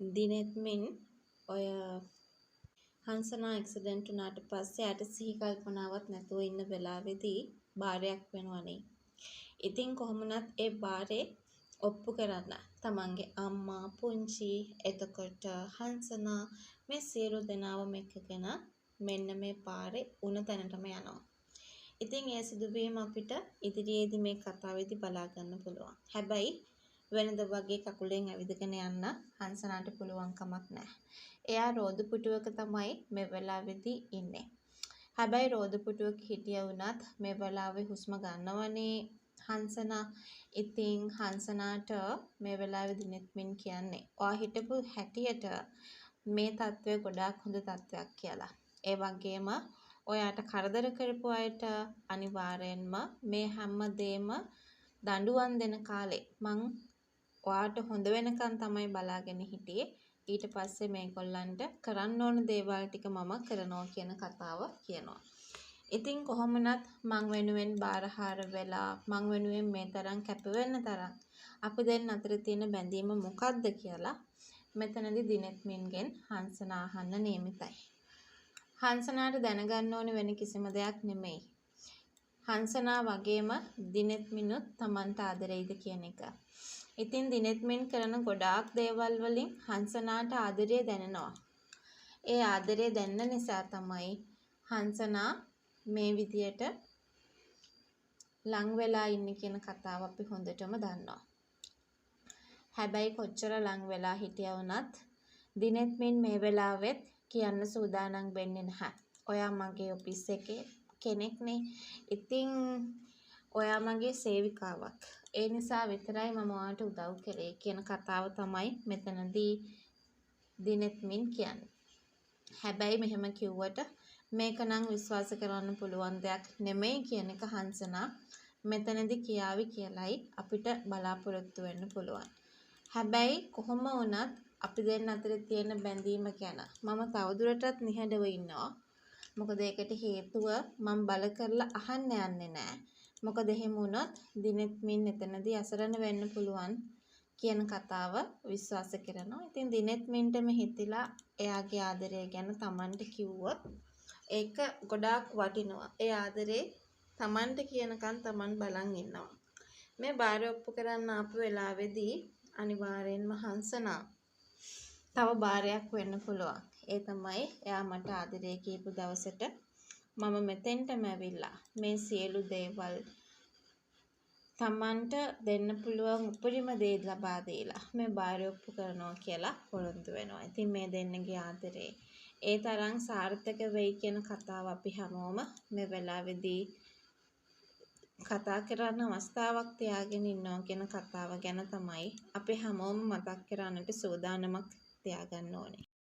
දිනෙත් මින් ඔය හංසනා ඇක්සිඩන්ට් වුණාට පස්සේ යාට සිහි කල්පනාවක් නැතුව ඉන්න වෙලාවේදී බාරයක් වෙනවනේ. ඉතින් කොහොමුණත් ඒ බාරේ ඔප්පු කරන්න තමන්ගේ අම්මා පුංචි එතකොට හංසනා මේ සියලු දෙනාවම එක්කගෙන මෙන්න මේ පාරේ උණ තැනටම යනවා. ඉතින් ඒ සිදුවීම අපිට ඉදිරියේදී මේ කතාවේදී බලා ගන්න පුළුවන්. හැබැයි වෙනද වගේ කකුලෙන් ඇවිදගෙන යන්න හංසනාට පුළුවන් කමක් නැහැ. එයා රෝද පුටුවක තමයි මේ වෙලාවේදී ඉන්නේ. හැබැයි රෝද පුටුවක හිටිය වුණත් මේ වෙලාවේ හුස්ම ගන්නවනේ හංසනා. ඉතින් හංසනාට මේ වෙලාවේ දිනෙත් මින් කියන්නේ ඔයා හිටපු හැටියට මේ තත්ත්වය ගොඩාක් හොඳ තත්ත්වයක් කියලා. ඒ වගේම ඔයාට කරදර කරපු අයට අනිවාර්යෙන්ම මේ හැම දෙම දඬුවම් දෙන කාලේ මං ඔයාට හොඳ වෙනකන් තමයි බලාගෙන හිටියේ. ඊට පස්සේ මේගොල්ලන්ට කරන්න ඕන දේවල් ටික මම කරනවා කියන කතාව කියනවා. ඉතින් කොහොමුණත් මං වෙනුවෙන් බාරහාර වෙලා මං වෙනුවෙන් මේ තරම් කැප වෙන්න තරම් අපි දෙන්න අතර තියෙන බැඳීම මොකක්ද කියලා මෙතනදී දිනෙත් මින්ගෙන් හංසනා අහන්න නියමිතයි. හංසනාට දැනගන්න ඕනේ වෙන කිසිම දෙයක් නෙමෙයි. හංසනා වගේම දිනෙත් මිනුත් Tamanta ආදරෙයිද කියන එක. ඉතින් දිනෙත් මින් කරන ගොඩාක් දේවල් වලින් හංසනාට ආදරය දැනෙනවා. ඒ ආදරය දැනෙන නිසා තමයි හංසනා මේ විදියට ලං වෙලා ඉන්නේ කියන කතාව අපි හොඳටම දන්නවා. හැබැයි කොච්චර ලං වෙලා හිටියා වුණත් දිනෙත් මින් මේ වෙලාවෙත් කියන්න සූදානම් වෙන්නේ නැහැ. ඔයා මගේ ඔෆිස් එකේ කෙනෙක්නේ. ඉතින් ඔයා මගේ සේවිකාවක්. ඒ නිසා විතරයි මම ඔයාට උදව් කළේ කියන කතාව තමයි මෙතනදී දිනෙත් මින් කියන්නේ. හැබැයි මෙහෙම කිව්වට මේක නම් විශ්වාස කරන්න පුළුවන් දෙයක් නෙමෙයි කියන එක හංසනා මෙතනදී කියාවි කියලයි අපිට බලාපොරොත්තු වෙන්න පුළුවන්. හැබැයි කොහොම වුණත් අපි දෙන්න අතර තියෙන බැඳීම ගැන මම තවදුරටත් නිහඬව ඉන්නවා. මොකද ඒකට හේතුව මම බල කරලා අහන්න යන්නේ නැහැ. මොකද එහෙම වුණොත් දිනෙත් මින් එතනදී අසරණ වෙන්න පුළුවන් කියන කතාව විශ්වාස කරනවා. ඉතින් දිනෙත් මින්ටම හිතිලා එයාගේ ආදරය ගැන Tamanට කිව්වොත් ඒක ගොඩාක් වටිනවා. ඒ ආදරේ Tamanට කියනකන් Taman බලන් ඉන්නවා. මේ බාරය ඔප්පු කරන්න ආපු වෙලාවේදී අනිවාර්යෙන්ම හංසනා තව බාරයක් වෙන්න පුළුවන්. ඒ තමයි එයා මට ආදරය කියපු දවසට මම මෙතෙන්ටම ඇවිල්ලා මේ සියලු දේවල් Tamanට දෙන්න පුළුවන් උපරිම දේ ලබා දීලා මේ බාරය ඔප්පු කරනවා කියලා පොරොන්දු වෙනවා. ඉතින් මේ දෙන්නගේ ආදරේ ඒ තරම් සාර්ථක වෙයි කියන කතාව අපි හැමෝම මේ වෙලාවේදී කතා කරන්න අවස්ථාවක් තියාගෙන ඉන්නවා කියන කතාව ගැන තමයි අපි හැමෝම මතක් කරන්නට සූදානමක් තියාගන්න ඕනේ.